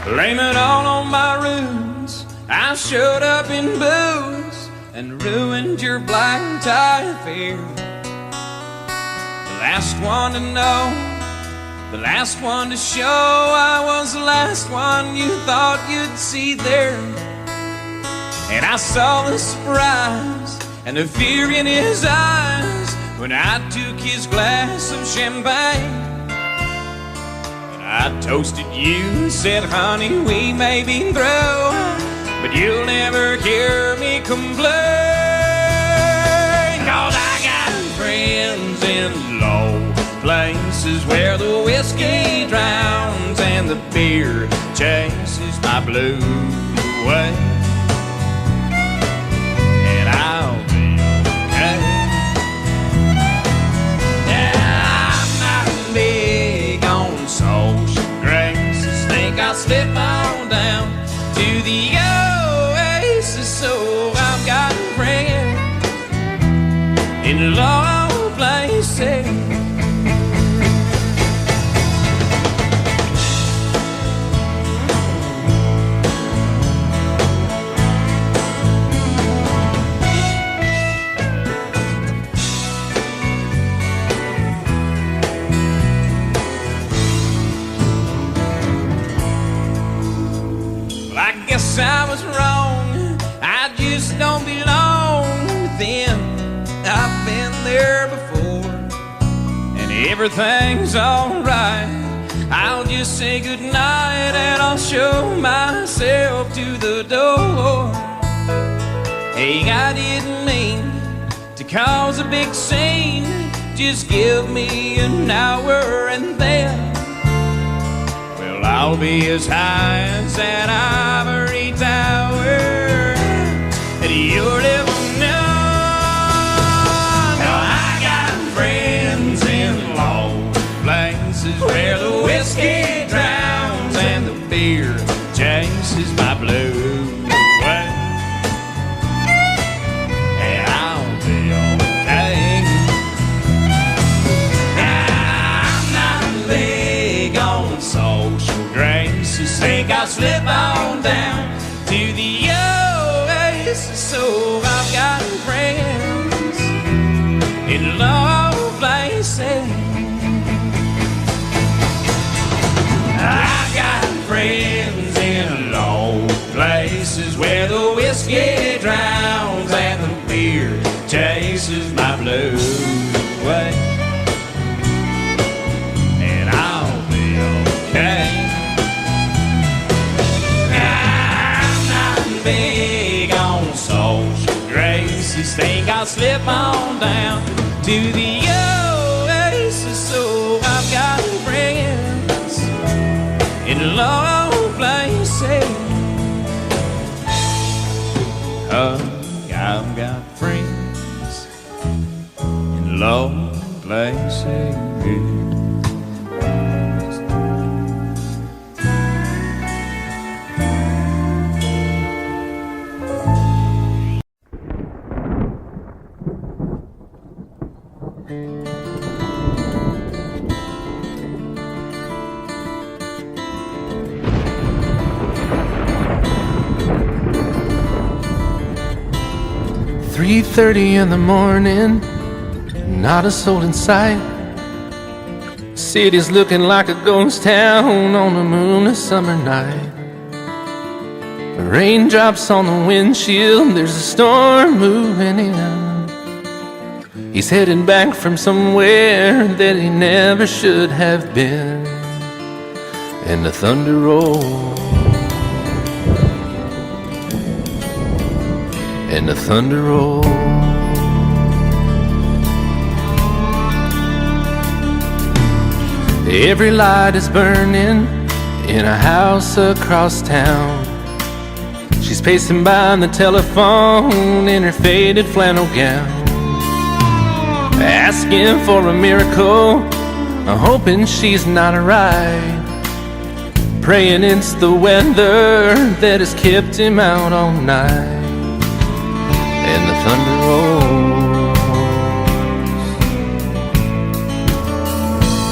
Blame it all on my roots. I showed up in booze and ruined your black tie affair. The last one to know, the last one to show, I was the last one you thought you'd see there. And I saw the surprise and the fear in his eyes when I took his glass of champagne. I toasted you and said, honey, we may be through, but you'll never hear me complain. 'Cause I got friends in low places where the whiskey drowns and the beer chases my blues away. And I'll be okay. Yeah, I'm not big on social graces. Think I'll slip on down to the oasis. So I've got friends in low places. Guess I was wrong, I just don't belong with them. I've been there before, and everything's alright. I'll just say goodnight and I'll show myself to the door. Hey, I didn't mean to cause a big scene. Just give me an hour and then I'll be as high as that ivory tower that you're living on. Now I got friends in low places where the whiskey drowns and the beer chases my blues away. And I'll be okay. I'm not big on social graces. Think I'll slip on down to the oasis. So I've got friends in low places. I've got friends in low places where the whiskey drowns and the beer chases my blues away. And I'll be okay. Big on social graces. Think I'll slip on down to the oasis. So I've got friends in low places. I've got friends in low places. 3:30 in the morning, not a soul in sight. City's looking like a ghost town on a moonless summer night. Raindrops on the windshield, there's a storm moving in. He's heading back from somewhere that he never should have been. And the thunder rolls, and the thunder rolls. Every light is burning in a house across town. She's pacing by the telephone in her faded flannel gown, asking for a miracle, hoping she's not alright, praying it's the weather that has kept him out all night. And the thunder rolls,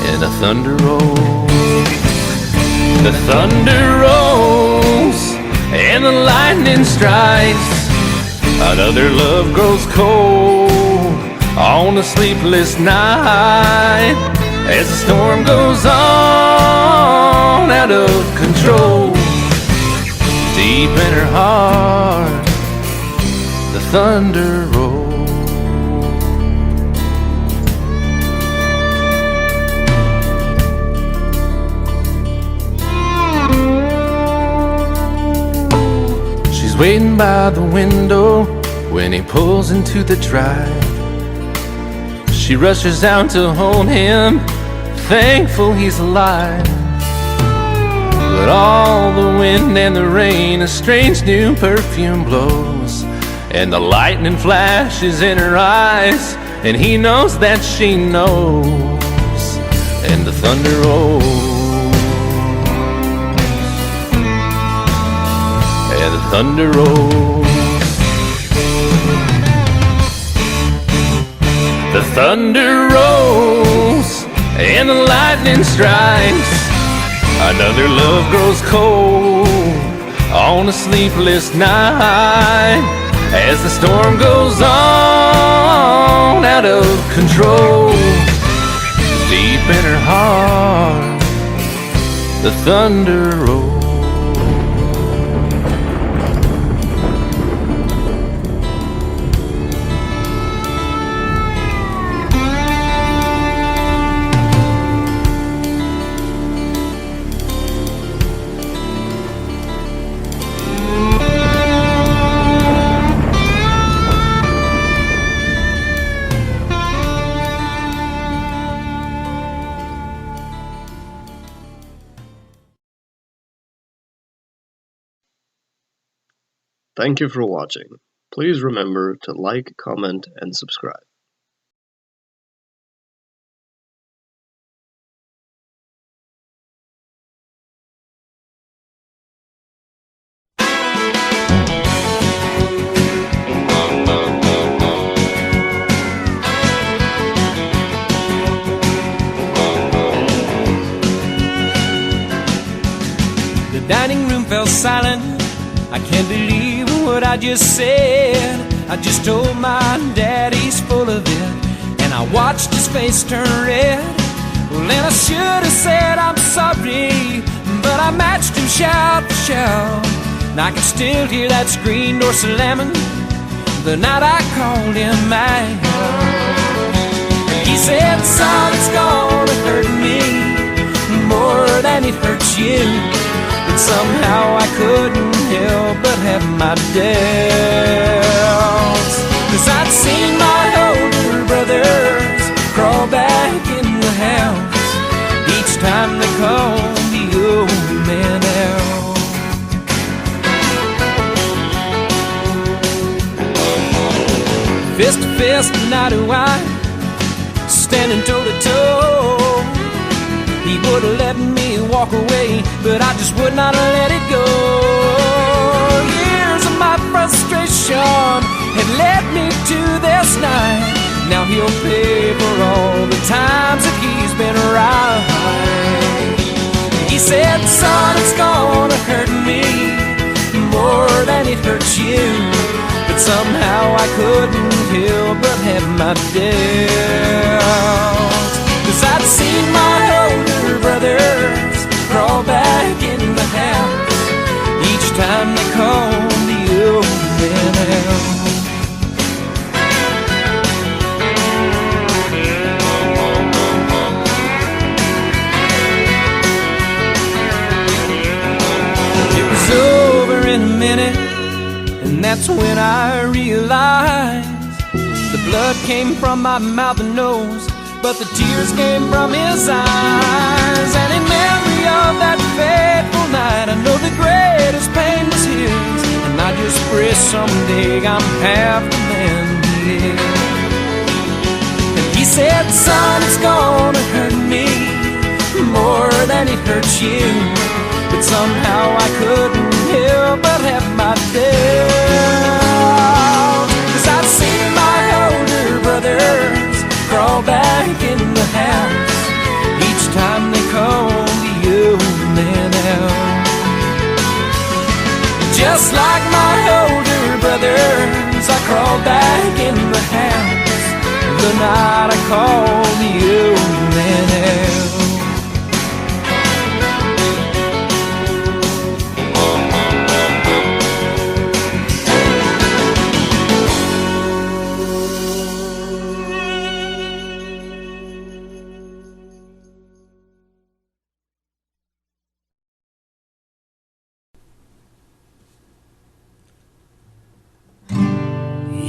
and the thunder rolls, the thunder rolls. lightning strikes, another love grows cold on a sleepless night as the storm goes on out of control. Deep in her heart, the thunder rolls. She's waiting by the window when he pulls into the drive. She rushes out to hold him, thankful he's alive. But all the wind and the rain, a strange new perfume blows, and the lightning flashes in her eyes, and he knows that she knows, and the thunder rolls, and the thunder rolls. The thunder rolls and the lightning strikes, another love grows cold on a sleepless night as the storm goes on out of control. Deep in her heart, the thunder rolls. Thank you for watching. Please remember to like, comment, and subscribe. The dining room fell silent. I can't believe what I just said. I just told my dad he's full of it, and I watched his face turn red. Well, and I should have said I'm sorry, but I matched him shout for shout. And I can still hear that screen door slamming the night I called him out. He said, son, it's gonna hurt me more than it hurts you. But somehow I couldn't help but have my doubts, 'cause I'd seen my older brothers crawl back in the house each time they called the old man out. Fist to fist and eye to eye, standing toe to toe. He would have let me walk away, but I just would not let it go. Years of my frustration had led me to this night. Now he'll pay for all the times that he's been right. He said, son, it's gonna hurt me more than it hurts you. But somehow I couldn't help but have my doubts, 'cause I'd seen my older brothers crawl back in the house each time they called the old man out. It was over in a minute, and that's when I realized the blood came from my mouth and nose, but the tears came from his eyes. And in memory of that fateful night, I know the greatest pain was his, and I just pray someday I'm half the man he is. And he said, son, it's gonna hurt me more than it hurts you. But somehow I couldn't help but have my doubts, 'cause I've seen my older brothers crawl back in the house each time they call the old man out. just like my older brothers, I crawled back in the house the night I called the old man out.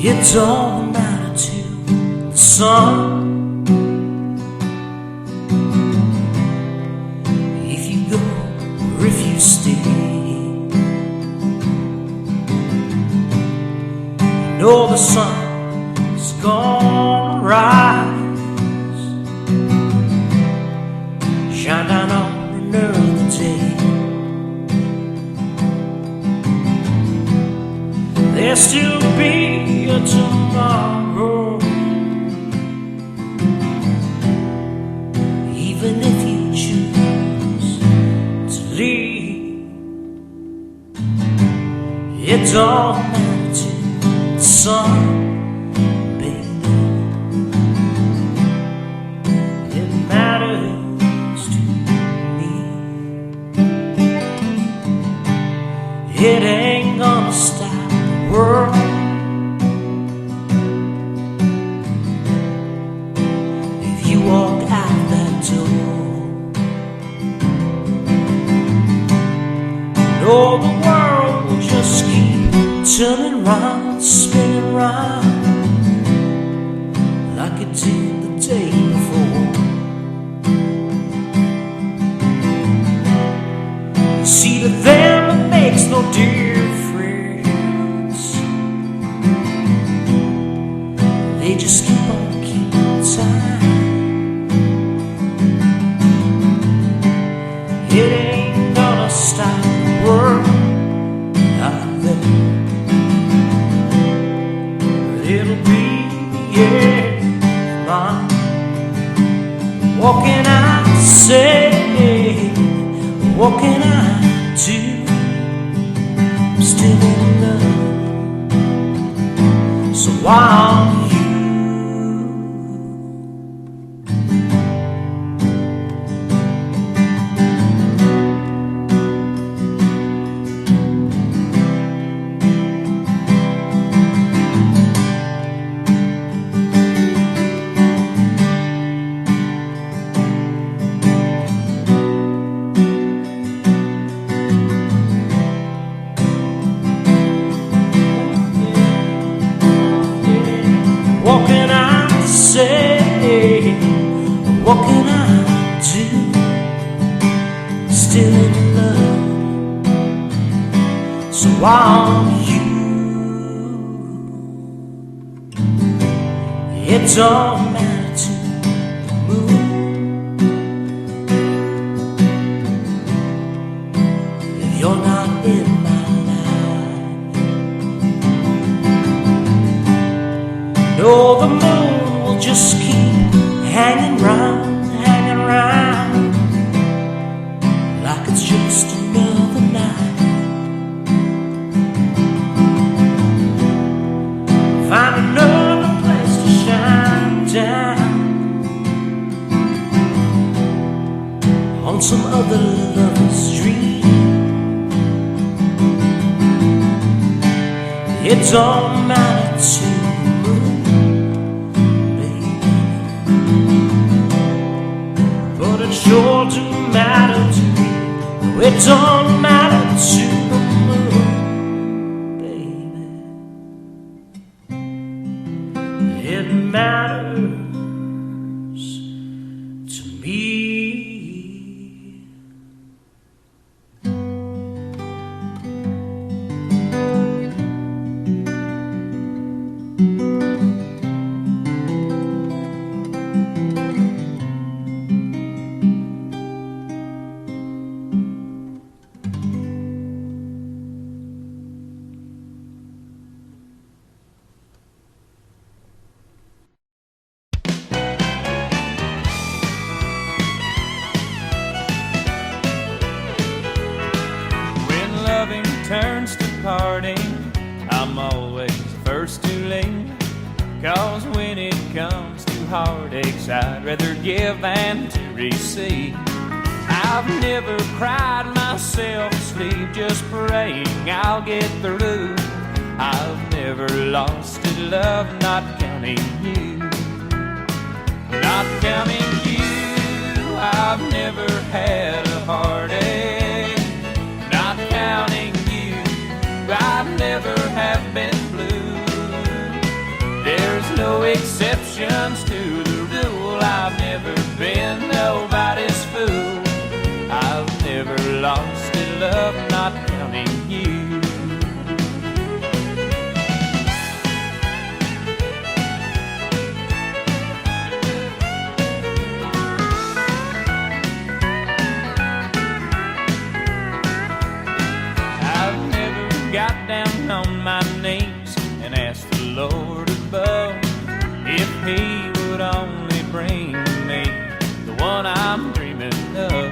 It's all matter to the sun. If you go or if you stay, you know the sun's gonna rise, shine down on another day. There'll still be a tomorrow, even if you choose to leave. It don't matter to the sun, baby. It matters to me. It ain't gonna stop the world. Walk out that door. No, the world will just keep turning round, spinning round, like it did the day before. You see, to them it makes no difference. They just keep on keeping time. It ain't gonna stop the world out there, but it'll be the end of mine. What can I say? What can I do? I'm still in love, so why aren't you? What can I say? What can I do? Still in love, so why aren't you? It don't matter to the moon if you're not in my life. No, the moon will just keep hanging round, like it's just another night. Find another place to shine down on some other lover's dream. It don't matter to sure do matter to me. No, it don't matter to the moon, baby. It matters to me. Turns to party, I'm always the first to leave. 'Cause when it comes to heartaches, I'd rather give than to receive. I've never cried myself to sleep, just praying I'll get through. I've never lost a love, not counting you. Not counting you, I've never had a heartache. Not counting you, I've never have been blue. There's no exceptions to the rule. I've never been nobody's fool. I've never lost a love, not counting you. I've never got down on my knees and asked the Lord above if He would only bring me the one I'm dreaming of.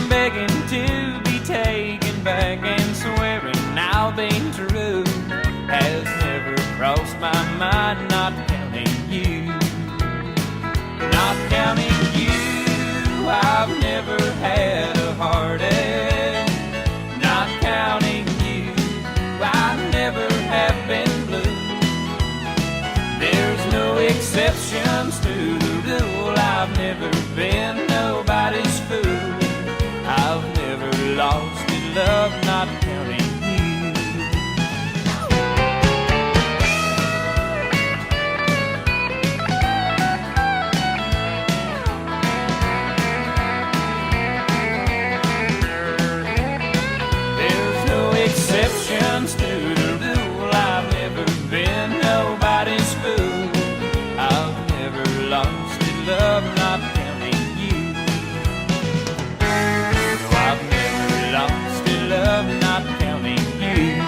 Begging to be taken back and swearing I'll be true has never crossed my mind, not counting you. Not counting you, I've never had a heartache. Not counting you, I never have been blue. There's no exceptions to the rule. I've never been nobody's fool. I've never lost a love, not counting you. There's no exceptions to the rule. I've never been nobody's fool. I've never lost a love, not counting you. No, I've never lost a love, not counting you.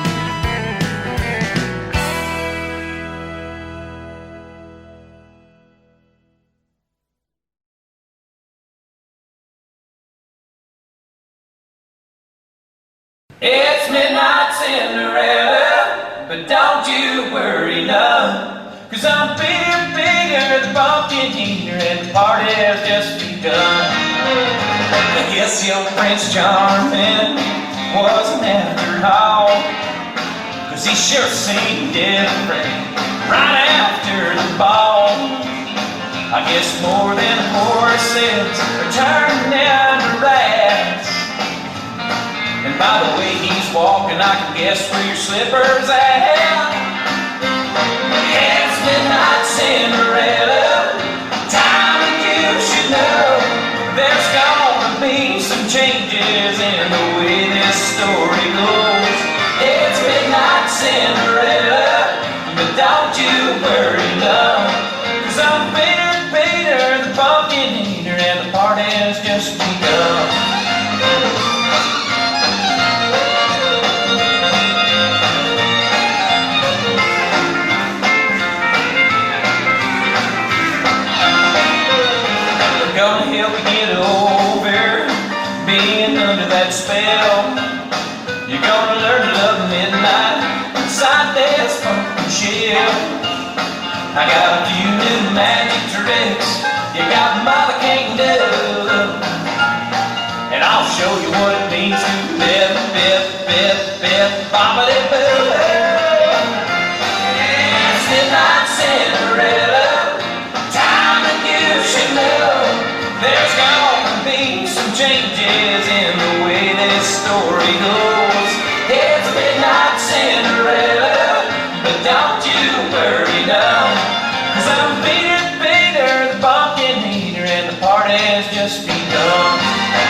It's midnight Cinderella, but don't you worry none, 'cause I'm bigger than pumpkin eater and the party has just begun. I guess your Prince Charming wasn't after all, 'cause he sure seemed different right after the ball. I guess more than horses are turning into rats. And by the way he's walking, I can guess where your slipper's at. It's midnight Cinderella, time that you should know. There's gonna be some changes in the way this story goes. It's midnight Cinderella, but don't you worry none, 'cause I'm Peter the pumpkin eater and the party has just begun. Gonna help you get over being under that spell. You're gonna learn to love midnight inside this pumpkin shell. I got a few new magic tricks you got mother can't do, and I'll show you what it means to bip, bip, bip, bip, bobbity boo. It's midnight Cinderella, time that you should know. There's gonna be some changes in the way this story goes. It's midnight Cinderella, but don't you worry now, 'cause I'm Peter the pumpkin eater and the party has just begun.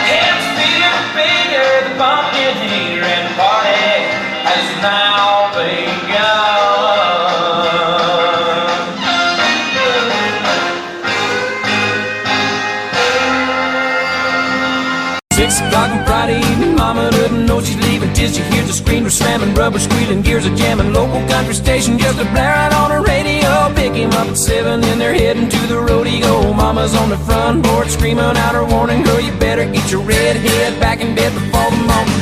It's Peter the pumpkin eater and the party has now begun. 6 o'clock on Friday evening, Mama doesn't know she's leaving till she hears the screamer slamming, rubber squealing, gears are jamming, local country station just a blaring on the radio. Pick him up at 7 and they're heading to the rodeo. Mama's on the front porch screaming out her warning, girl, you better get your red head back in bed before the morning.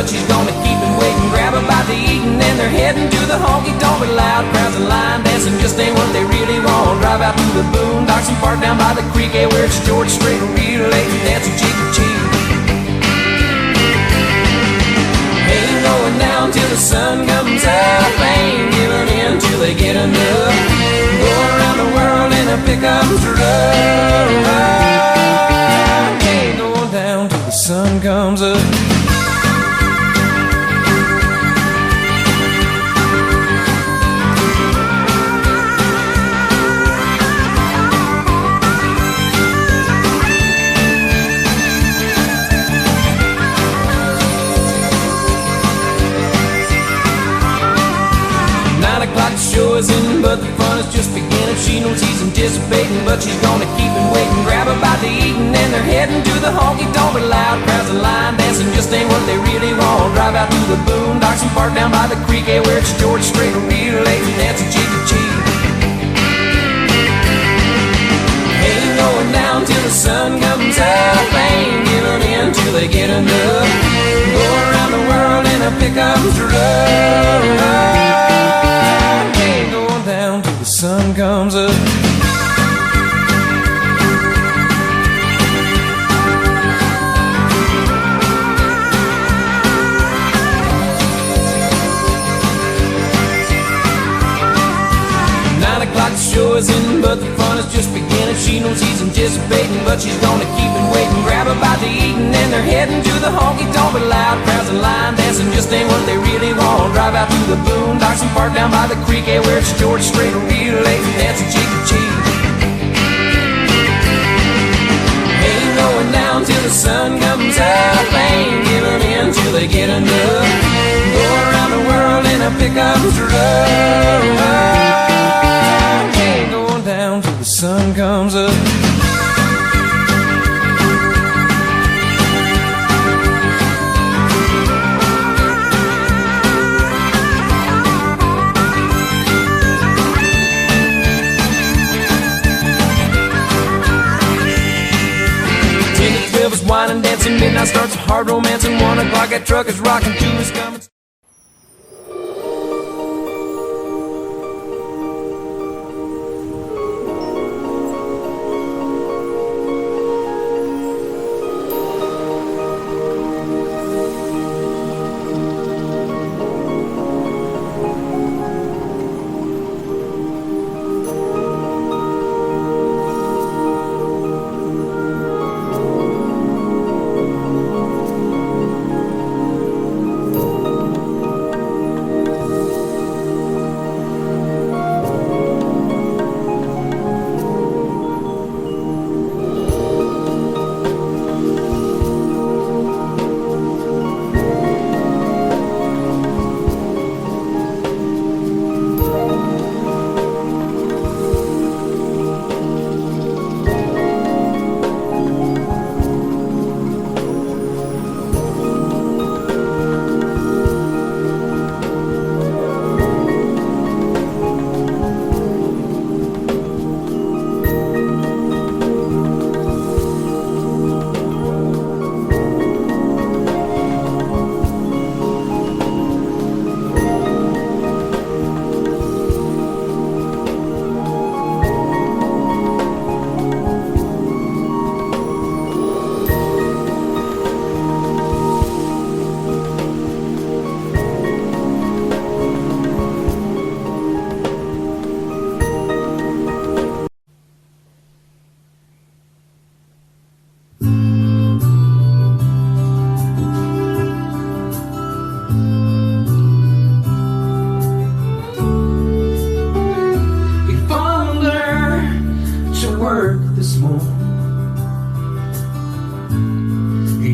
but she's gonna keep and wait and grab a bite to eat. And then they're heading to the honky-tonk with loud crowds and line dancing just ain't what they really want. Drive out through the boondocks and park down by the creek, where it's George Strait and relay dancing cheek to cheek. Ain't going down till the sun comes up, ain't giving in till they get enough. Go around the world in a pickup truck, ain't going down till the sun comes up. Show is in, but the fun is just beginning. She knows he's anticipating, but she's gonna keep and wait and grab a bite to eat. And then they're heading to the honky-tonk with loud crowds and line dancing just ain't what they really want. Drive out through the boondocks and park down by the creek, where it's George Strait and relay dancing cheek to cheek. Ain't going down till the sun comes up, ain't giving in till they get enough. Go around the world in a pickup truck, down till the sun comes up. The show is in, but the fun is just beginning. She knows he's anticipating, but she's gonna keep and wait and grab a bite to eat. And then they're heading to the honky-tonk with loud crowds and line dancing just ain't what they really want. Drive out through the boondocks and park down by the creek, where it's George Strait and relay dancing cheek to cheek. Ain't going down till the sun comes up, ain't giving in till they get enough. Go around the world in a pickup truck, down till the sun comes up. Wine and dancing, midnight starts a hard romance, and 1 o'clock that truck is rocking, 2 is coming.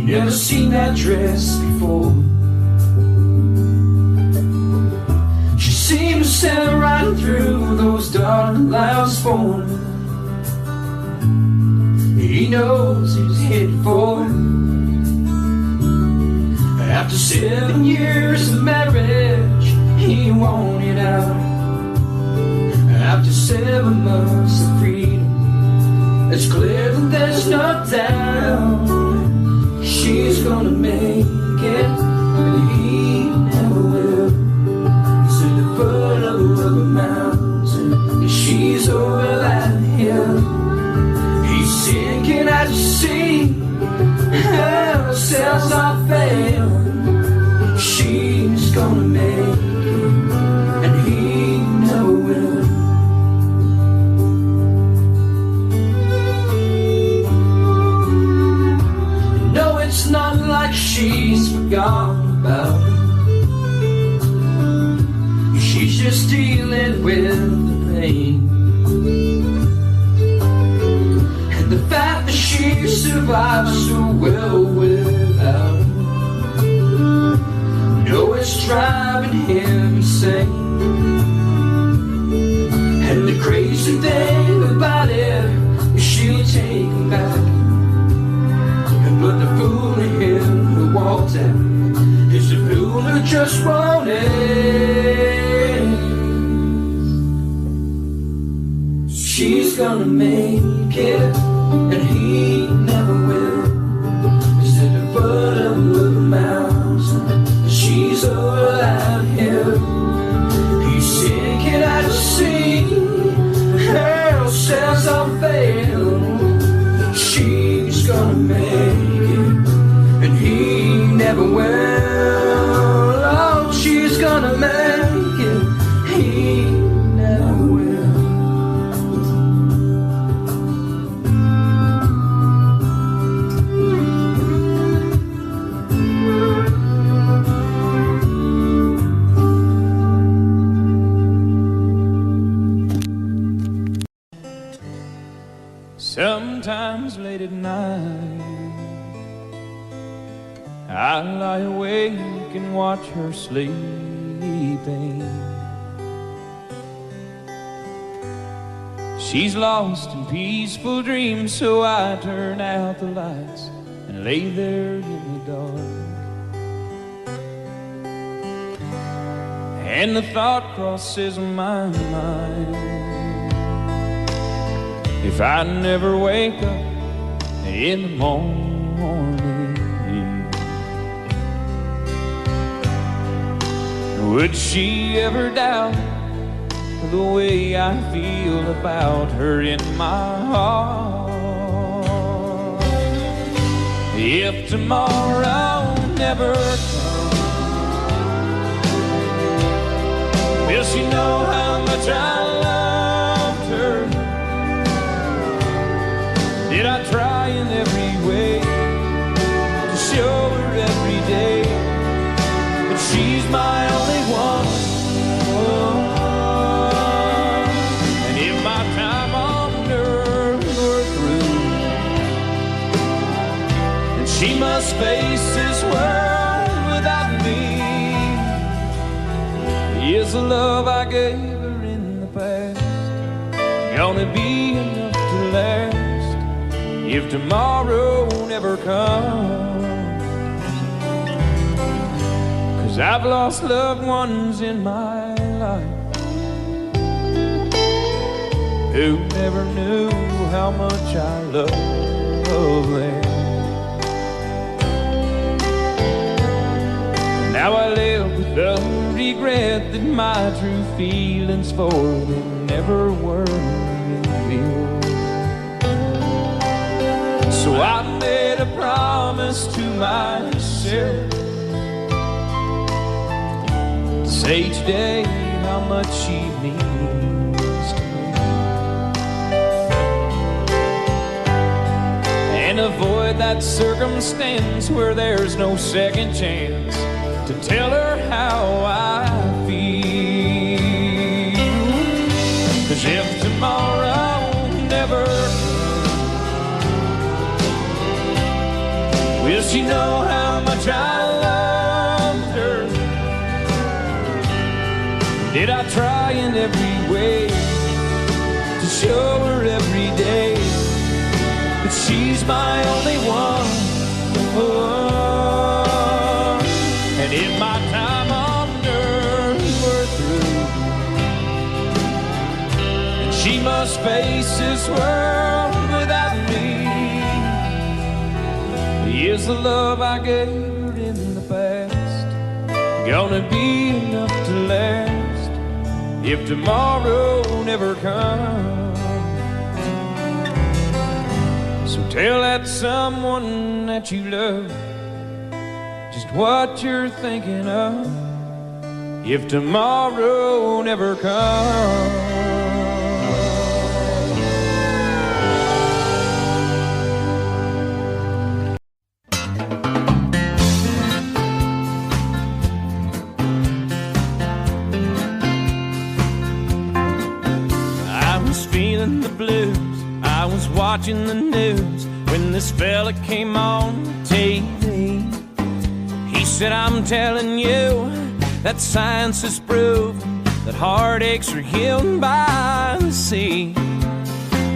Never seen that dress before. She seemed to sail right through those dark clouds for him. He knows he's headed for it. After 7 years of marriage, he wanted out. After 7 months of freedom, it's clear that there's no doubt she's gonna make it, and survive so well without her. No, it's driving him insane. And the crazy thing about it is she'll take him back. But the fool in him who walked out is the fool who just won't end. She's gonna make it, and he never will. He's at the bottom of the mountain, she's all out him. He's sinking out to sea, hell sails on fail. She's gonna make it, and he never will. Oh, she's gonna make it, he never will. Sometimes late at night I lie awake and watch her sleeping. She's lost in peaceful dreams, so I turn out the lights and lay there in the dark. And the thought crosses my mind, if I never wake up in the morning, would she ever doubt the way I feel about her in my heart? If tomorrow never comes, will she know how much I loved her? Did I try in every way to show her every day that she's my only one? And if my time on earth were through, then she must face this world without me. Is the love I gave her in the past gonna be enough to last if tomorrow never comes? 'Cause I've lost loved ones in my life who never knew how much I love them. Now I live with the regret that my true feelings for them never were revealed. So I made a promise to myself to say each day how much she means to me, and avoid that circumstance where there's no second chance to tell her how I feel. 'Cause if tomorrow never will she know how much I loved her? Did I try in every way to show her every day that she's my only one? Oh, and if my time on earth were through, and she must face this world without me, is the love I gave her in the past gonna be enough to last if tomorrow never comes? So tell that someone that you love just what you're thinking of if tomorrow never comes. Feeling the blues, I was watching the news, when this fella came on TV. He said, I'm telling you that science has proven that heartaches are healed by the sea.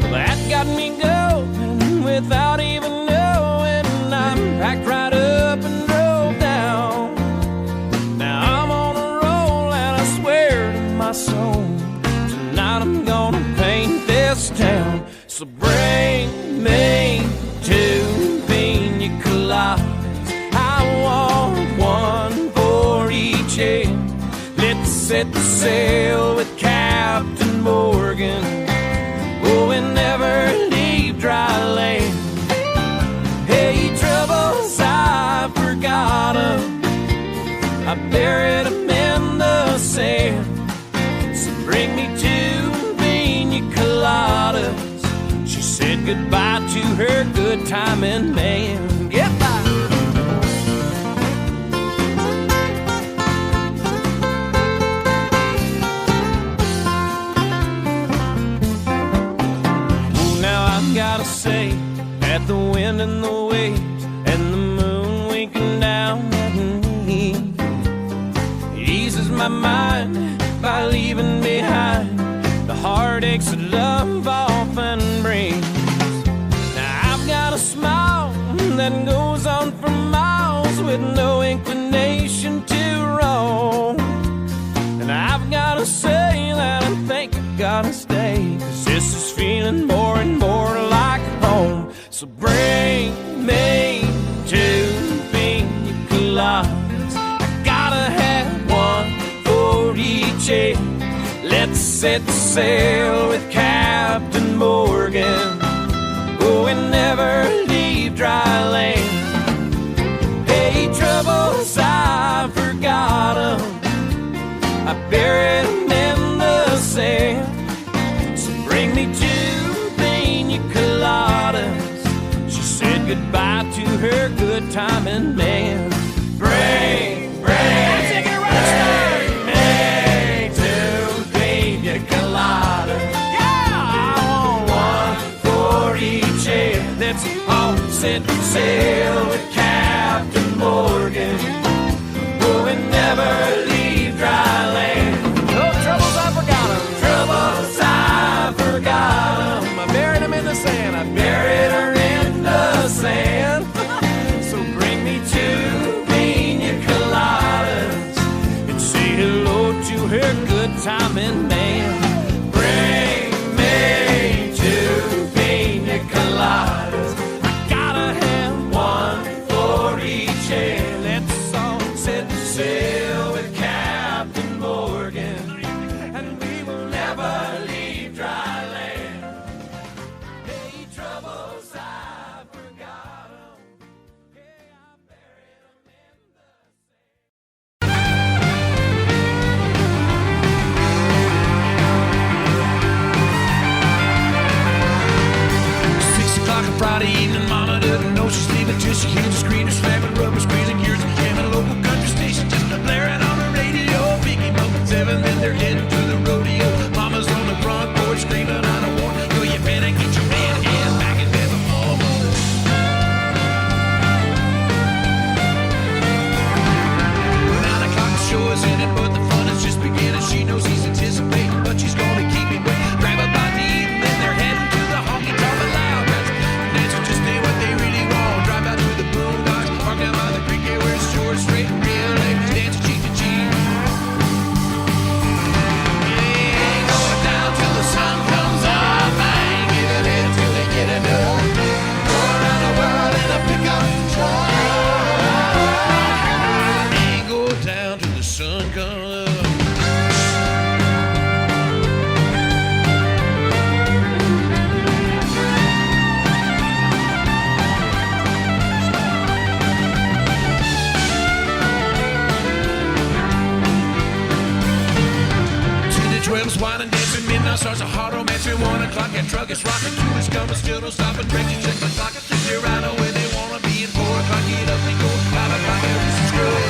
Well, that got me going without even knowing. I packed right up and drove down. Now I'm on a roll and I swear to my soul, tonight I'm gonna paint this town. So bring me two pina coladas. I want one for each head. Let's set the sail with Captain Morgan. Oh, we never leave dry land. Hey, troubles, I forgot 'em. I buried 'em in the sand. So bring me two pina coladas. She said goodbye to her good timing man. Goodbye. Gotta say, at the wind and the waves and the moon winking down at me, it eases my mind by leaving behind the heartaches that love often brings. Now I've got a smile that goes on for miles with no inclination to roam. And I've gotta say that I think I gotta stay, 'cause this is feeling more and more like home. So bring me two pina coladas. I gotta have one for each head. Let's set the sail with Captain Morgan. Oh, we never leave dry land. Hey, troubles, I forgot 'em. I buried 'em in the sand. So bring me two pina coladas. She said goodbye to her good timing man. Bring me two pina coladas. Yeah, I want one for each head. Let's all set sail with Captain Morgan. Oh, we never leave dry land. No troubles, I forgot 'em. Troubles, I forgot 'em. I buried 'em in the sand. I buried her in the sand. So bring me two pina coladas and say hello to her good timing man. Bring me two pina coladas. I gotta have one for each head. Let's all set sail with Captain Morgan, and we will never leave dry land. Hey, troubles, I forgot 'em. Hey, I buried 'em in the sand. 6 o'clock on Friday evening, Mama doesn't know she's leaving till she hears the screaming, slamming, rubber squeezing gears, and a local country station just blaring on the radio. Biggie Mo and Seven, then they're heading to the rodeo. Mama's on the front porch screaming, I don't want you. You better get your man and back in bed before morning. 9 o'clock, the show is ended, but the fun is just beginning. She knows he's anticipating, but she's gonna keep him waiting. Grab a bite to eat, and then they're heading to the honky tonk loud. That's just ain't what they really want. Drive out to the boondocks, park down by the creek, where it's short, straight, and real ladies dance cheek to cheek. Yeah, going down till the sun comes up. I ain't giving in till they get enough. Going around the world in a pickup truck. Ain't go down till the sun comes up. Wine and dancing, midnight starts a hard romance at 1 o'clock. That truck is rocking, 2 is coming, still don't stop and break. You check the clock, and 3 they're right on where they wanna be. At 4 o'clock, get up and go. 5 o'clock, everything's good.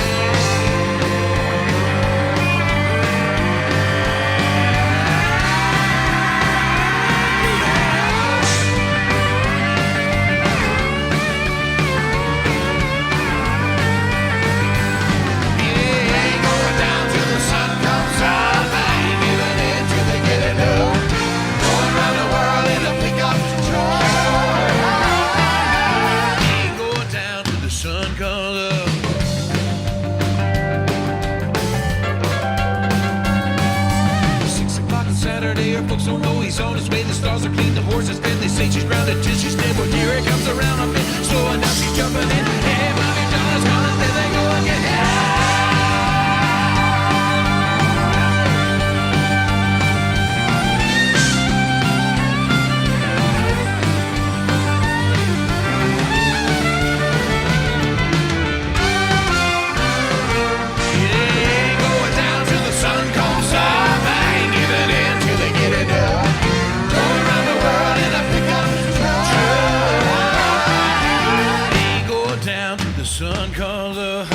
he's on his way. The stars are clean, the horses fed. They say she's grounded till she's stable. Here it comes around a bit, slowing down, she's jumping in. Hey, mommy, Donna's gone, there they go again. Sun calls a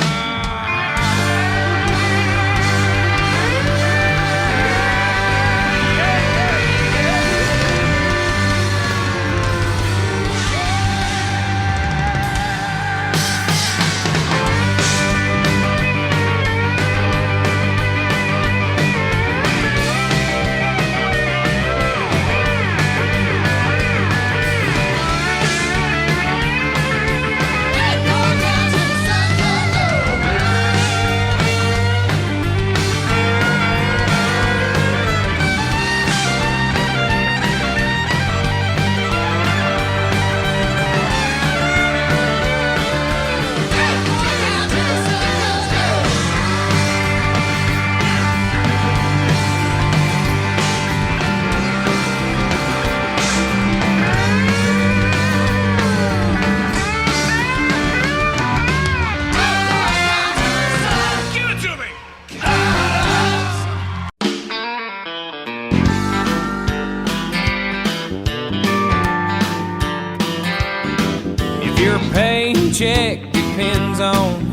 paycheck depends on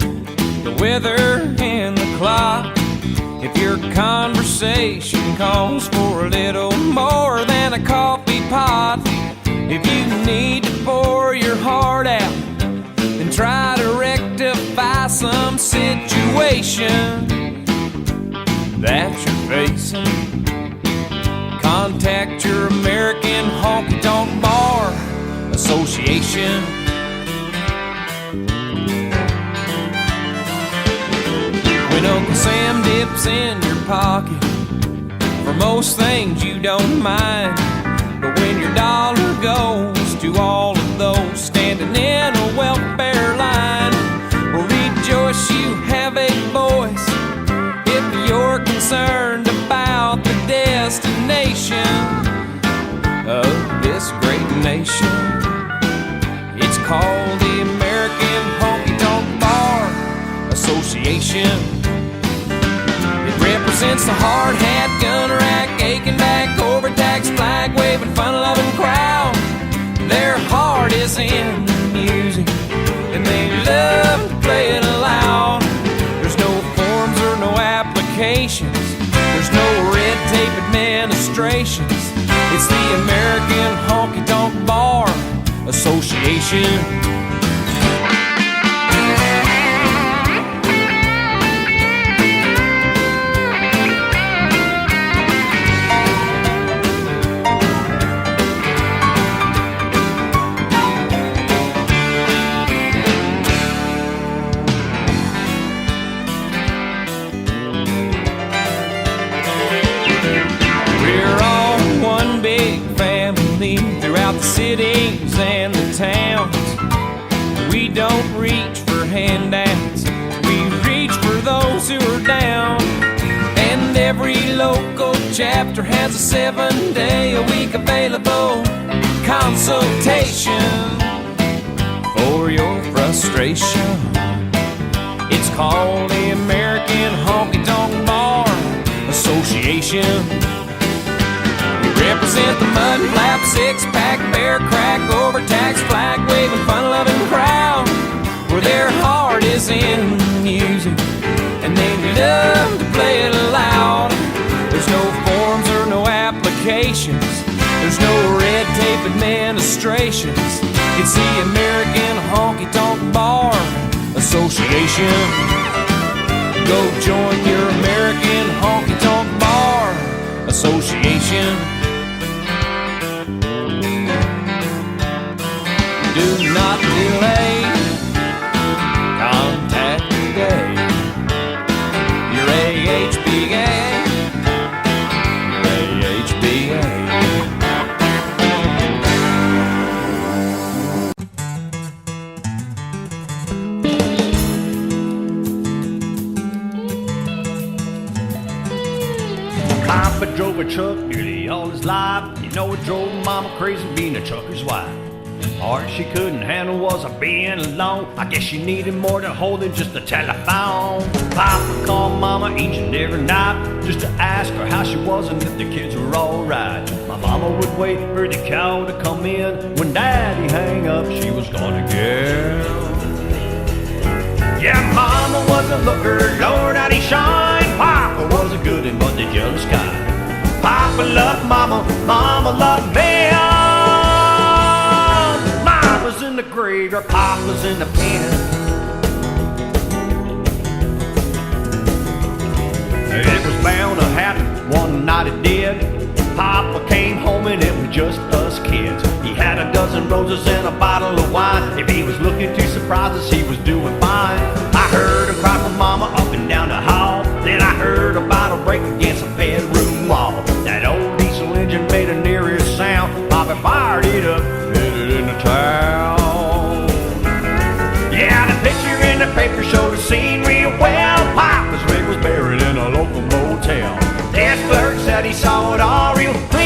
the weather and the clock. If your conversation calls for a little more than a coffee pot, if you need to pour your heart out, then try to rectify some situation that you're facing. Contact your American Honky Tonk Bar Association. When Uncle Sam dips in your pocket, for most things you don't mind, but when your dollar goes to all of those standing in a welfare line, well, rejoice, you have a voice if you're concerned about the destination of this great nation. It's called the American Honky Tonk Bar Association. Represents the hard hat, gun rack, aching back, overtaxed, flag waving, fun loving crowd. Their heart is in the music, and they love to play it loud. There's no forms or no applications, there's no red tape administrations. It's the American Honky Tonk Bar Association. Throughout the cities and the towns, we don't reach for handouts, we reach for those who are down. And every local chapter has a 7-day-a-week available consultation for your frustration. It's called the American Honky Tonk Bar Association. Represent the mud flap, six-pack, bear crack, overtaxed, flag waving, fun-loving crowd, where their heart is in the music, and they love to play it loud. There's no forms or no applications, there's no red tape administrations. It's the American Honky Tonk Bar Association. Go join your American Honky Tonk Bar Association. Do not delay, contact today your AHBA, your AHBA. a truck nearly all his life. You know it drove Mama crazy being a trucker's wife. Part she couldn't handle was being alone. I guess she needed more to hold than just a telephone. Papa called Mama each and every night just to ask her how she was and if the kids were alright. My mama would wait for the cow to come in. When Daddy hang up, she was gone again. Yeah, Mama was a looker, Lord, how'd he shine. Papa was a good and but the jealous guy. Papa loved Mama, Mama loved me. Mama's in the graveyard, Papa's in the pen. It was bound to happen, one night it did. Papa came home and it was just us kids. He had a dozen roses and a bottle of wine. If he was looking too surprised us, he was doing fine. I heard him cry for Mama up and down the hall. Then I heard a bottle break against a bedroom wall. That old diesel engine made an eerie sound. Papa fired it up, headed into town. Yeah, the picture in the paper showed the scene real well. Papa's rig was buried in a local motel. This clerk said he saw it all real clear.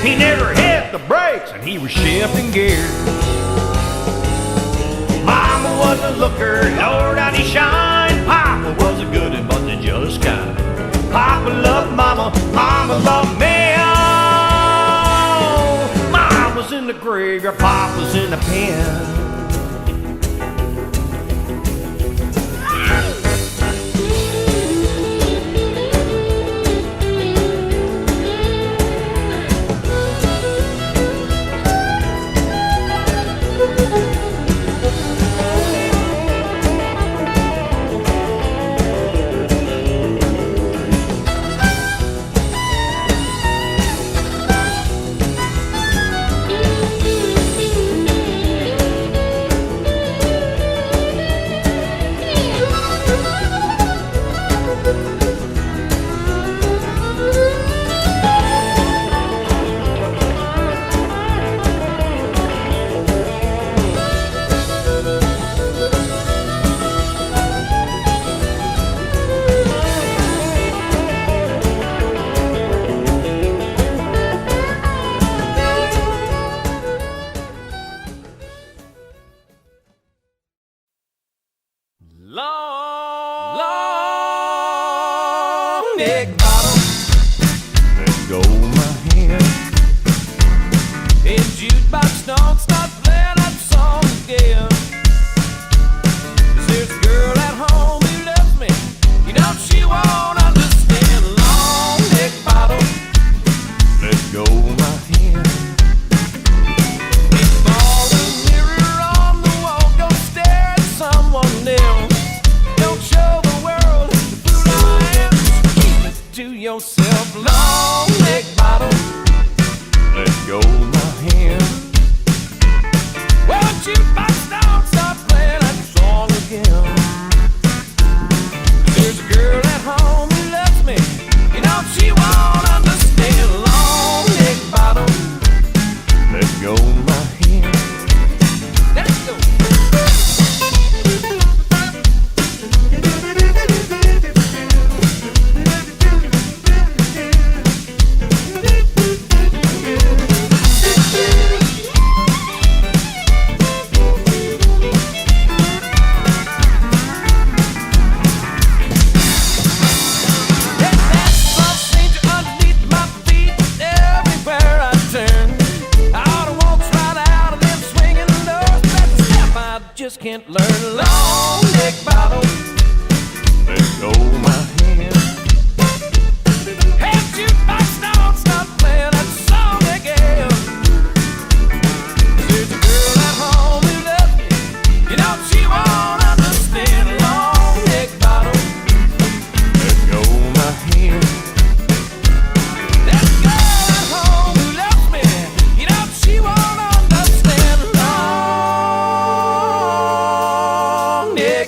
He never hit the brakes and he was shifting gears. Mama was a looker, Lord, how'd he shine. Papa was a good and but the jealous guy. Papa loved Mama, Mama loved me. Oh, Mama's in the graveyard, Papa's in the pen. Long neck bottom. Let go my hand. Hey, jukebox, don't stop playing that song again. 'Cause there's a girl at home who loves me. You know she won't understand. Long neck bottom. Let go my hand. It's all the mirror on the wall. Don't stare at someone else. Don't show the world the fool I am. Keep it to yourself. Long neck bottom. Let go my hand. Won't you box don't stop playing that song again? There's a girl at home who loves me. You know she won't understand. Long neck bottom. Let go my hand. Let's go. That asphalt seems underneath my feet everywhere I turn. Auto walks right out of them swinging doors. That's a step I just can't learn. Long neck bottom. Let go my hand. Hey, jukebox, don't stop playing that song again. There's a girl at home who loves me. You know she won't understand. Long neck bottom. Let go my hand. That girl at home who loves me. You know she won't understand. Long neck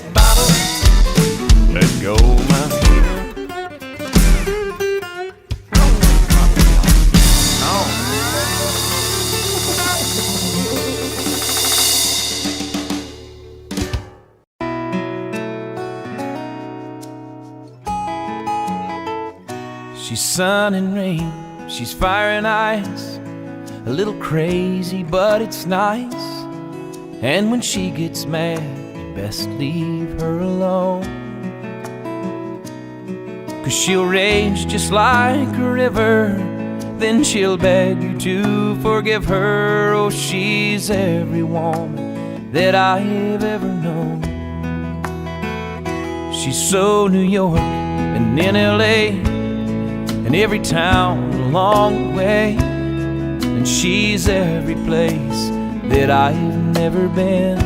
sun and rain, she's fire and ice. A little crazy, but it's nice. And when she gets mad, you best leave her alone. 'Cause she'll rage just like a river, then she'll beg you to forgive her. Oh, she's every woman that I've ever known. She's so New York and in LA and every town along the way. And she's every place that I've never been.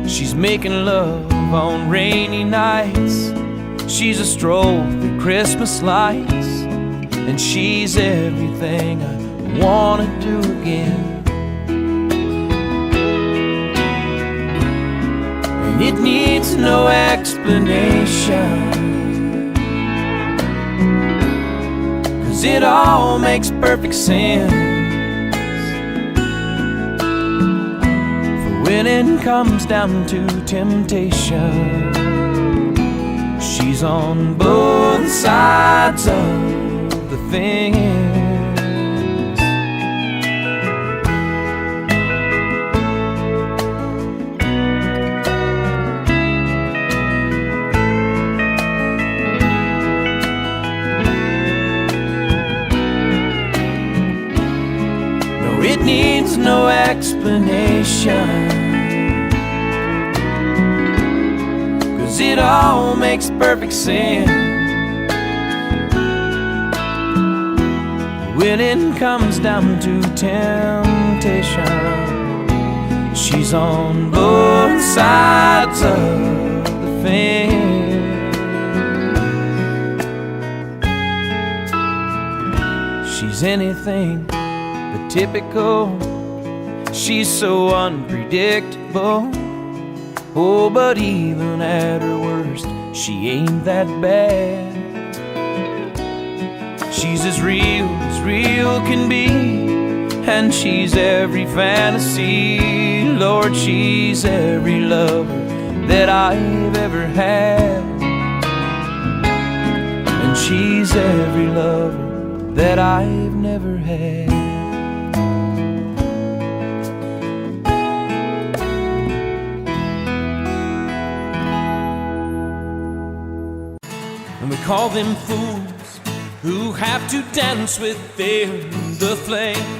She's making love on rainy nights. She's a stroll through Christmas lights. And she's everything I wanna do again. And it needs no explanation, 'cause it all makes perfect sense. For when it comes down to temptation, she's on both sides of the things. No, it needs no explanation, 'cause it all makes perfect sense. When it comes down to temptation, she's on both sides of the fence. She's anything but typical. She's so unpredictable. Oh, but even at her worst, she ain't that bad. She's as real can be, and she's every fantasy. Lord, she's every lover that I've ever had. And she's every lover that I've never had. And we call them fools who have to dance with fear and the flame,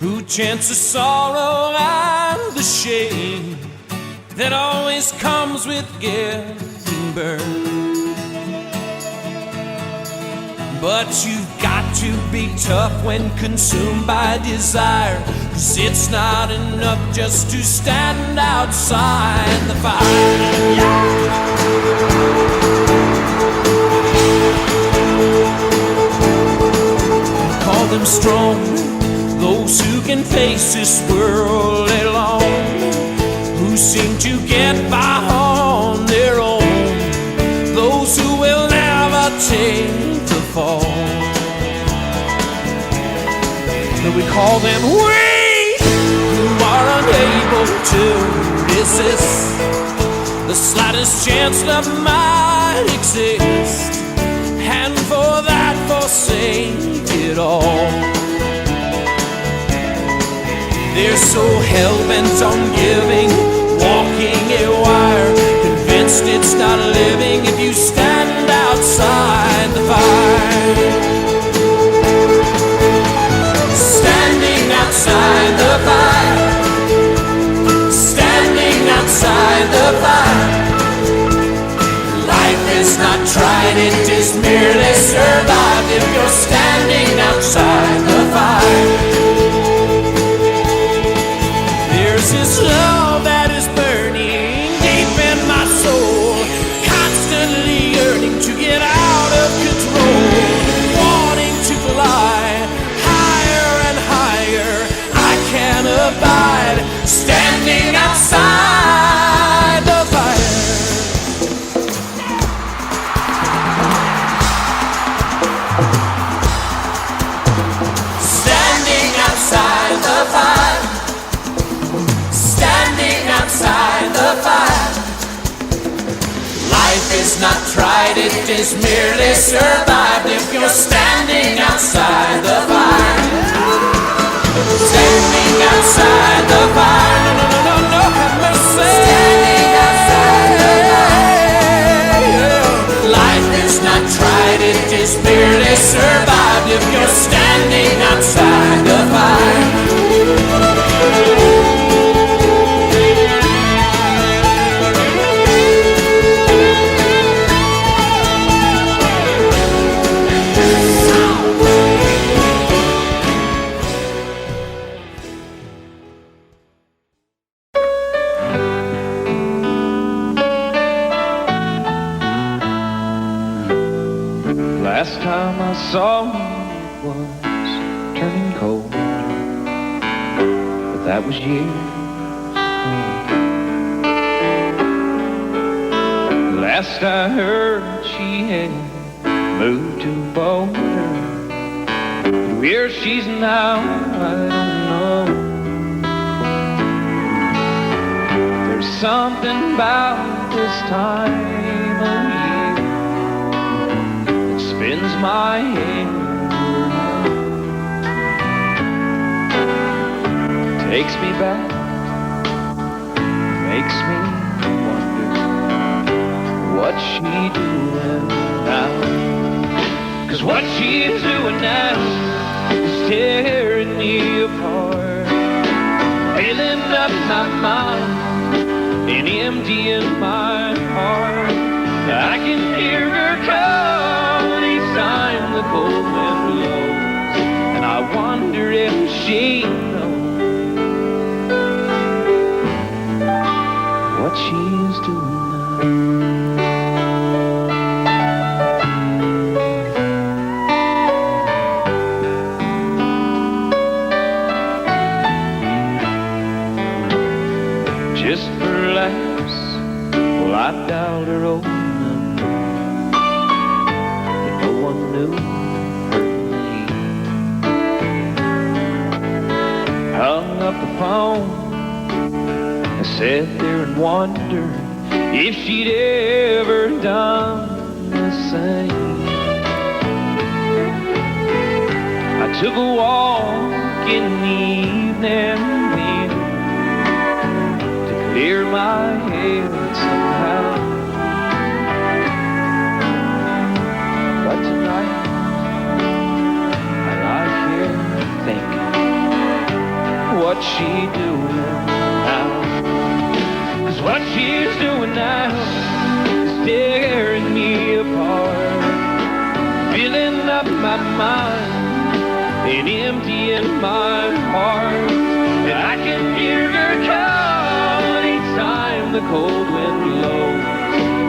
who chance the sorrow and the shame that always comes with getting burned. But you've got to be tough when consumed by desire, 'cause it's not enough just to stand outside the fire. Call them strong, those who can face this world alone, who seem to get by on their own, those who will never take the fall. But we call them weak, who are unable to resist the slightest chance that might exist, and for that forsake it all. They're so hell-bent on giving, walking a wire, convinced it's not living if you stand outside the fire. Standing outside the fire, standing outside the fire. Life is not tried, it is merely survived if you're standing outside the fire. There's this love not tried, it is merely survived if you're standing outside the fire. Standing outside the fire. No, no, no, no, no, have mercy. Standing outside the fire. Life is not tried, it is merely survived if you're standing outside the fire. Last time I saw you it was turning cold, but that was years ago. Last I heard she had moved to Boulder. Where she's now, I don't know. There's something about this time of year spins my head around, takes me back, makes me wonder what's she doing now. 'Cause what she's doing now is tearing me apart, filling up my mind and emptying my heart. I can hear her call time the cold wind blows, and I wonder if she knows what she's doing now. Just for laughs, well, I dialed her old number that no one knew her name. Hung up the phone, I sat there and wondered if she'd ever done the same. I took a walk in the evening wind to clear my head somehow. But tonight I lie here thinking, what's she doing now? 'Cause what she's doing now is tearing me apart, filling up my mind and emptying my heart. And I can hear her call each time the cold wind blows,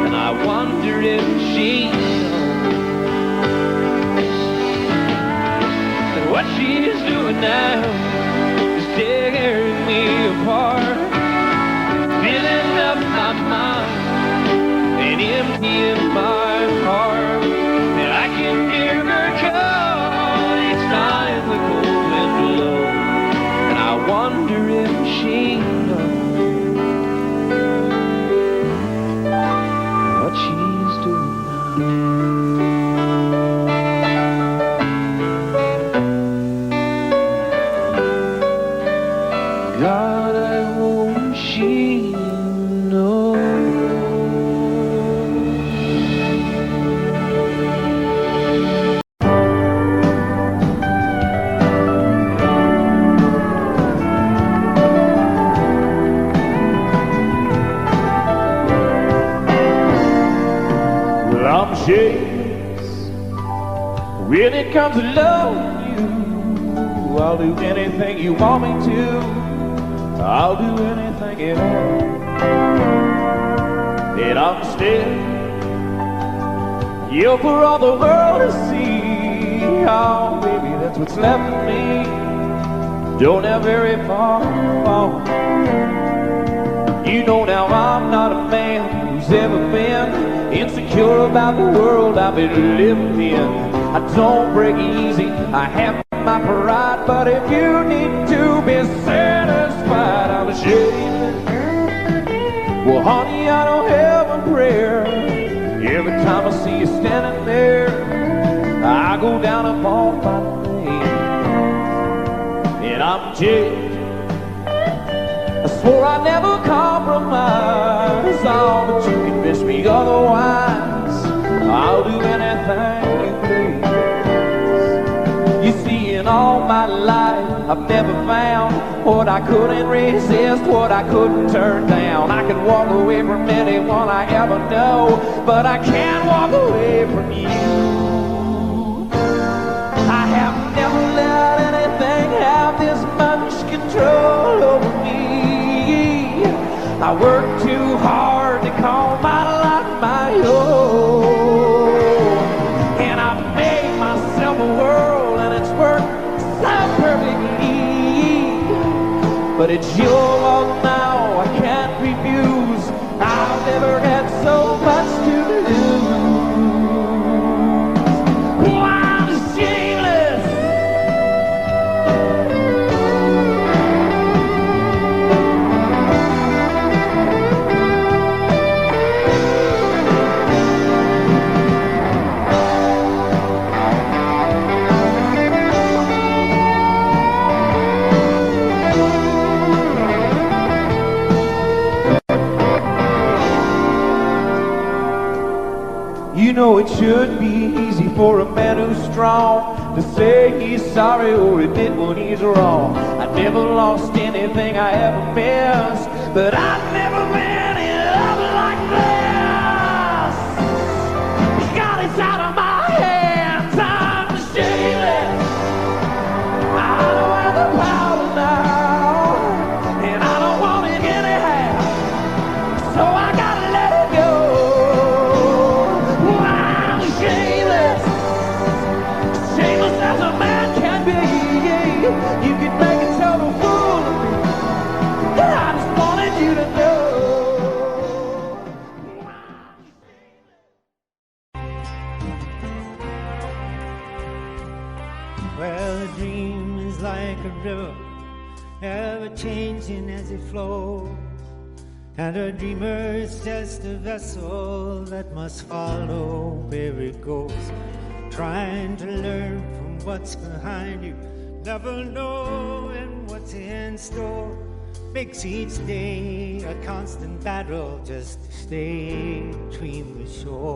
and I wonder if she knows that what she's doing now is tearing me apart, filling up my mind and emptying my heart. And I can hear her call each time the cold wind blows, and I wonder if she knows what she's doing now. God, I hope she knows. Well, I'm shameless when it comes to loving you. I'll do anything you want me to. I'll do anything at all. And I'm still, you for all the world to see. Oh, baby, that's what's left of me. Don't have very far to fall. You know now I'm not a man who's ever been insecure about the world I've been living in. I don't break easy, I have my pride, but if you need to be satisfied, I'm ashamed. Well, honey, I don't have a prayer. Every time I see you standing there, I go down upon my knees. And I'm jaded, I swore I'd never compromise. Oh, but you convinced me otherwise. I'll do anything you please. You see, in all my life I've never found what I couldn't resist, what I couldn't turn down. I can walk away from anyone I ever know, but I can't walk away from you. I have never let anything have this much control over me. I work too hard to call my life my own, and I've made myself a world, and it's worked so perfectly. But it's your world now, I can't refuse. I've never had so much to lose. Oh, I'm shameless. You know it should be easy for a man who's strong to say he's sorry or admit when he's wrong. I never lost anything I ever missed, but I've never been in love like this. God, it's out of my hands. I'm shameless. I don't have the power now, and I don't want it anyhow, so I gotta let it go. You can make a total fool of me. I just wanted you to know. Well, a dream is like a river, ever changing as it flows. And a dreamer is just a vessel that must follow where it goes. Trying to learn from what's behind you, never knowing what's in store, makes each day a constant battle just to stay between the shore.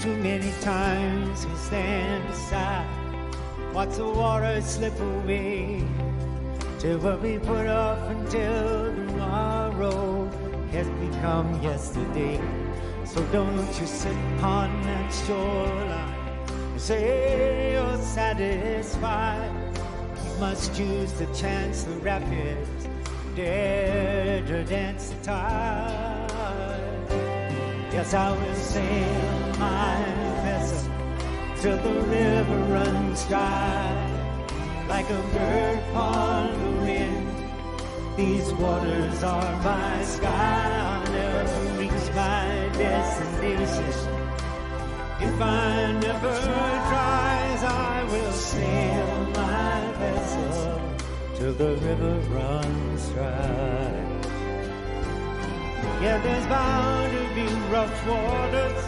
Too many times we stand aside, watch the water slip away, till what we put off until tomorrow has become yesterday. So don't you sit upon that shoreline and say you're satisfied. You must choose the chance, the rapids, dare to dance the tide. Yes, I will sail my vessel till the river runs dry. Like a bird upon the wind, these waters are my sky. I'll never reach my destination if I never tries. I will sail my vessel till the river runs dry. Yeah, there's bound to be rough waters,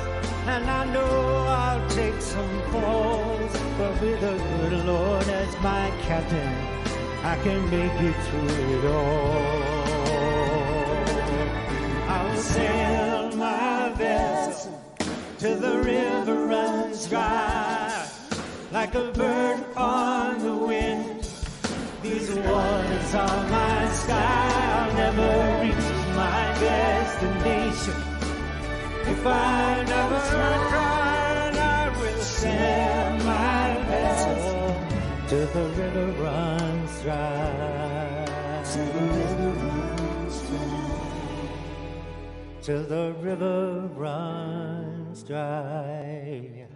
and I know I'll take some falls, but with the good Lord as my captain, I can make it through it all. I'll sail my vessel till the river runs dry. Like a bird on the wind, these waters are my sky. I'll never reach my destination if I never try. I will sail my vessel till the river runs dry. Till the river runs dry. Till the river runs dry.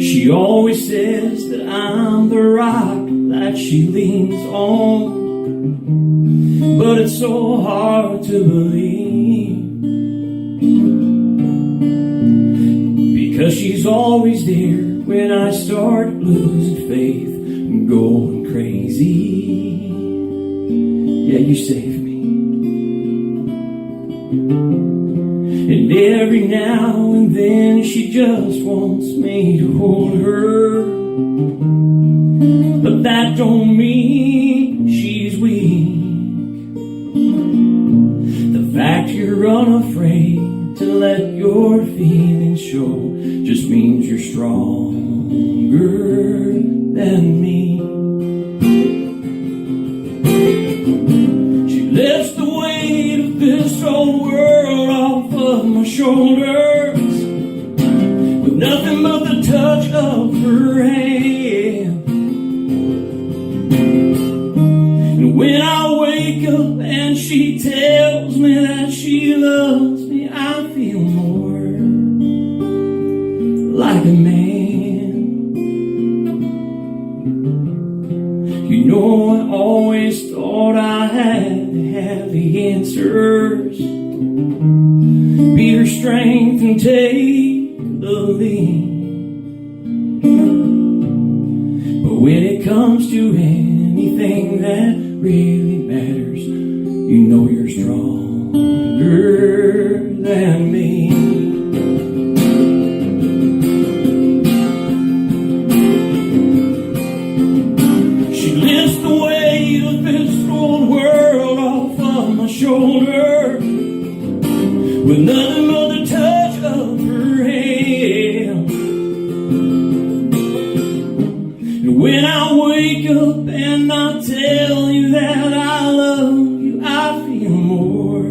She always says that I'm the rock that she leans on, but it's so hard to believe, because she's always there when I start losing faith and going crazy. Yeah, you saved me. And every now and then she just wants me to hold her, but that don't mean she's weak. The fact you're unafraid to let your feelings show just means you're stronger than me. She lifts the weight of this whole world off of my shoulders with nothing but the touch of her hand. And when I wake up and she tells me that she loves me, I feel more like a man. You know, I always thought I had to have the answers, be her strength and take the lead. But when it comes to anything that really matters, you know you're stronger than me. She lifts the weight of this old world off of my shoulder with nothing but the touch of her hand. And when I wake up and I tell you that I love you, I feel more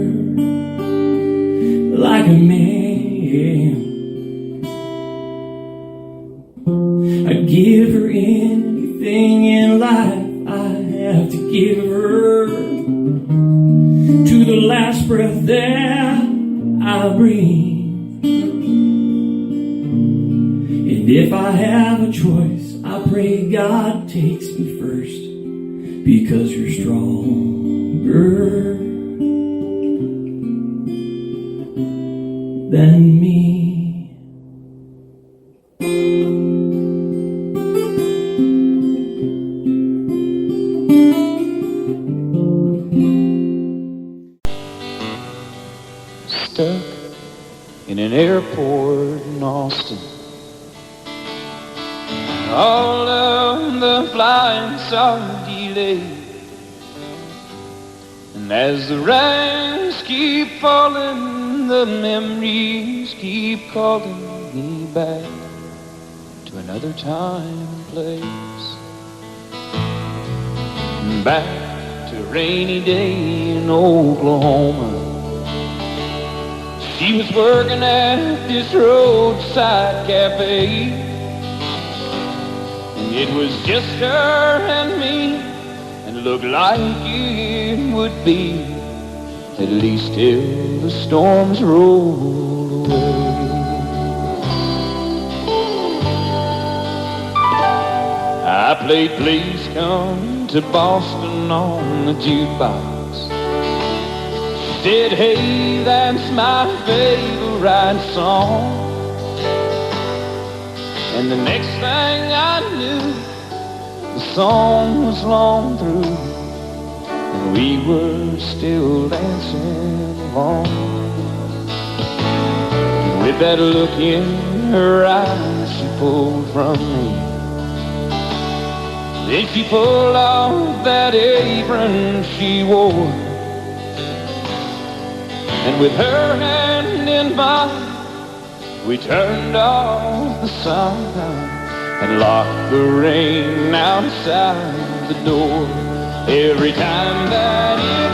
like a man. I give her anything in life I have to give her, to the last breath that I breathe. And if I have a choice, I pray God takes me first, because you're stronger than me. Stuck in an airport in Austin, all of the flights are delayed, and as the rains keep falling, the memories keep calling me back to another time and place, back to a rainy day in Oklahoma. She was working at this roadside cafe, and it was just her and me, and looked like it would be, at least till the storms roll away. I played Please Come to Boston on the jukebox. Said, hey, that's my favorite song. And the next thing I knew, the song was long through, and we were still dancing along. And with that look in her eyes, she pulled from me. Then she pulled off that apron she wore, and with her hand in mine, we turned off the sun and locked the rain outside the door. Every time that it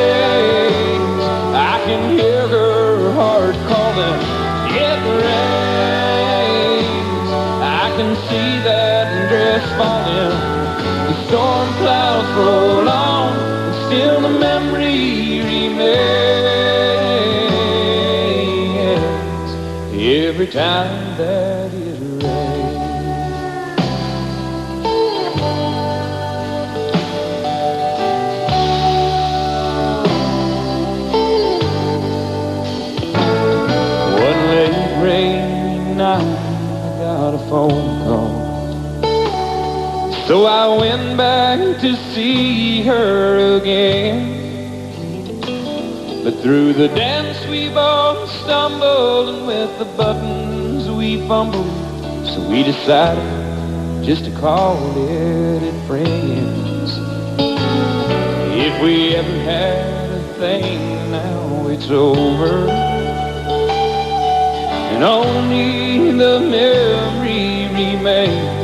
rains, I can hear her heart calling. It rains, I can see that dress falling. The storm clouds roll on, and still the memory remains. Every time that it rains. One late rainy night, I got a phone So I went back to see her again. But through the dance we both stumbled, and with the buttons we fumbled. So we decided just to call it friends. If we ever had a thing, now it's over, and only the memory remains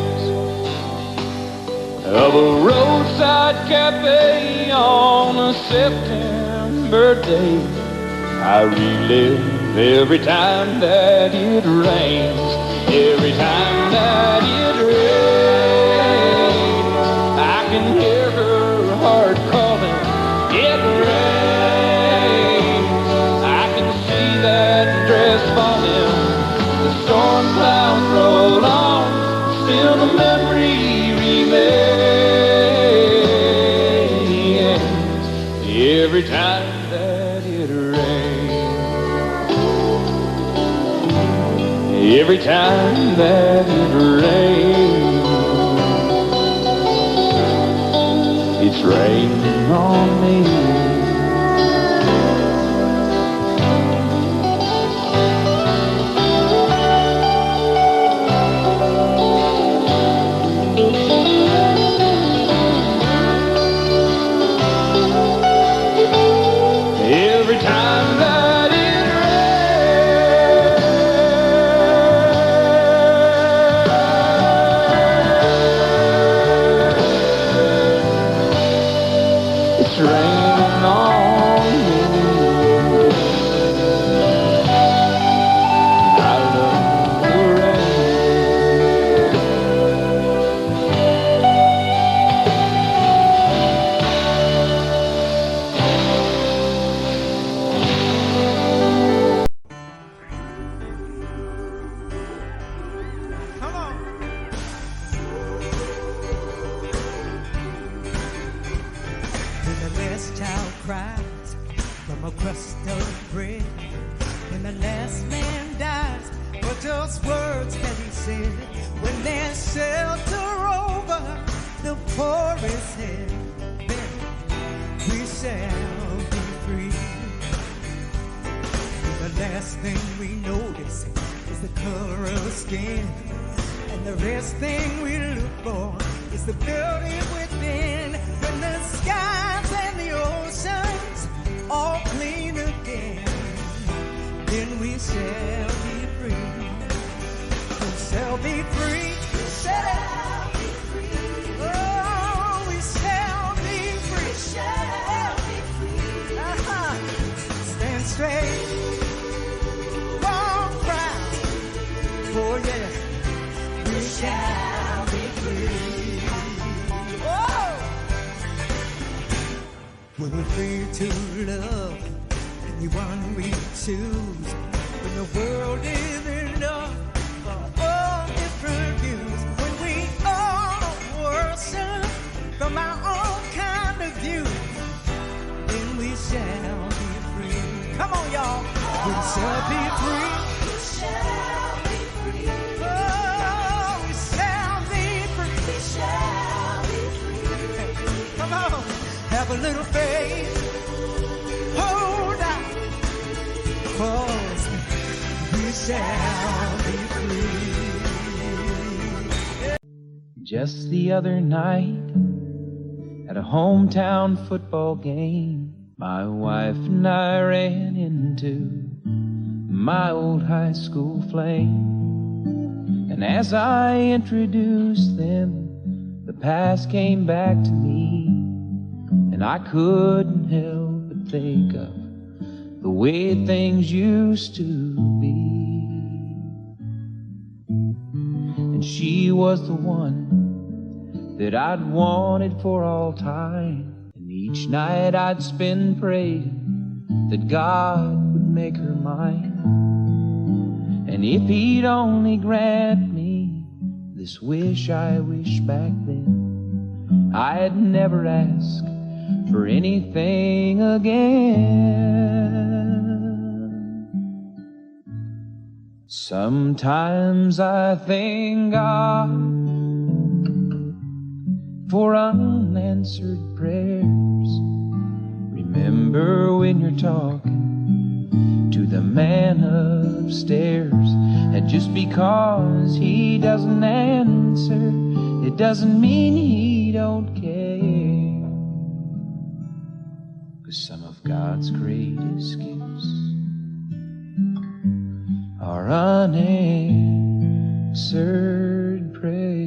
of a roadside cafe on a September day. I relive every time that it rains, every time that it rains. I can hear her heart calling, it rains. I can see that dress falling, the storm clouds roll on, still the memory remains. Every time that it rains, every time that it rains, it's raining on me. Every time that it rains, it's raining on me. I love the rain. Come on. When the last child cries from a crust of bread, when the last man dies for just words that he said, when there's shelter over the poorest head, then we shall be free. The last thing we notice is the color of skin, and the rest thing we look for is the beauty within. When the skies and the oceans all clean again, then we shall be free. We shall be free. We shall be free. Oh, we shall be free. We shall be free. Stand straight. Walk right. Oh yeah. We shall be free. Oh! When we're free to love anyone we choose, when the world is enough for all different views, when we all worship from our own kind of view, then we shall be free. Come on, y'all. We shall be free. We shall be free. Oh, we shall be free. We shall be free. Come on. Have a little faith. Hold on. Cause we shall be free. Just the other night, at a hometown football game, my wife and I ran into my old high school flame. And as I introduced them, the past came back to me, and I couldn't help but think of the way things used to be. And she was the one that I'd wanted for all time, and each night I'd spend praying that God would make her mine. And if he'd only grant me this wish I wished back then, I'd never ask for anything again. Sometimes I thank God for unanswered prayers. Remember when you're talking to the man upstairs, and just because he doesn't answer, it doesn't mean he don't care. 'Cause some of God's greatest gifts are unanswered prayers.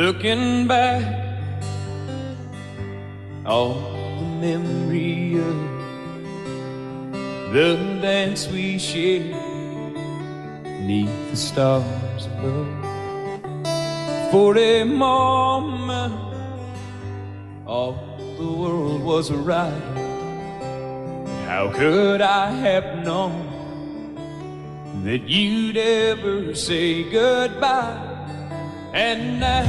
Looking back, all the memory of the dance we shared neath the stars above. For a moment, all the world was right. How could I have known that you'd ever say goodbye? And now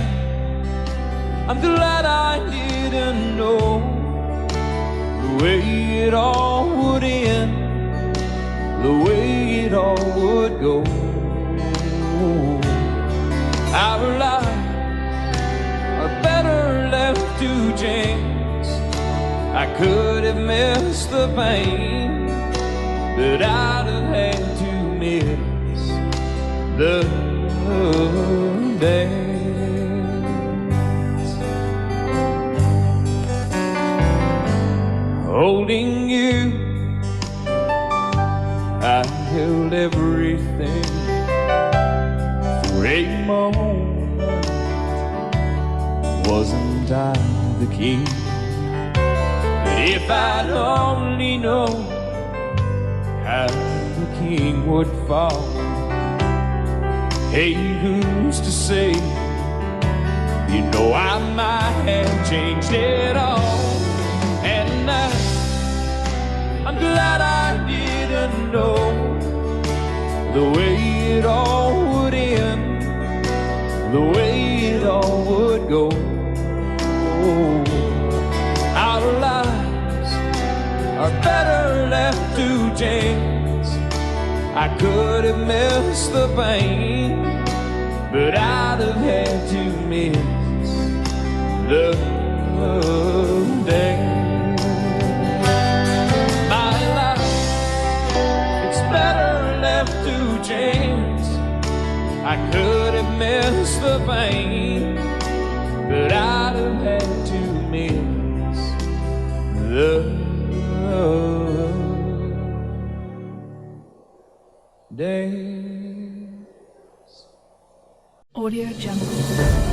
I'm glad I didn't know the way it all would end, the way it all would go. Our lives are better left to chance. I could have missed the pain, but I'd have had to miss the dance. Holding you, I held everything. For a moment, wasn't I the king? But if I'd only known how the king would fall, hey, who's to say? You know I might have changed it all. And I'm glad I didn't know the way it all would end, the way it all would go. Our lives are better left to chance. I could have missed the pain, but I'd have had to miss the day. My life, it's better left to chance. I could have missed the pain, but I'd have had to miss the days. Audio Jungle.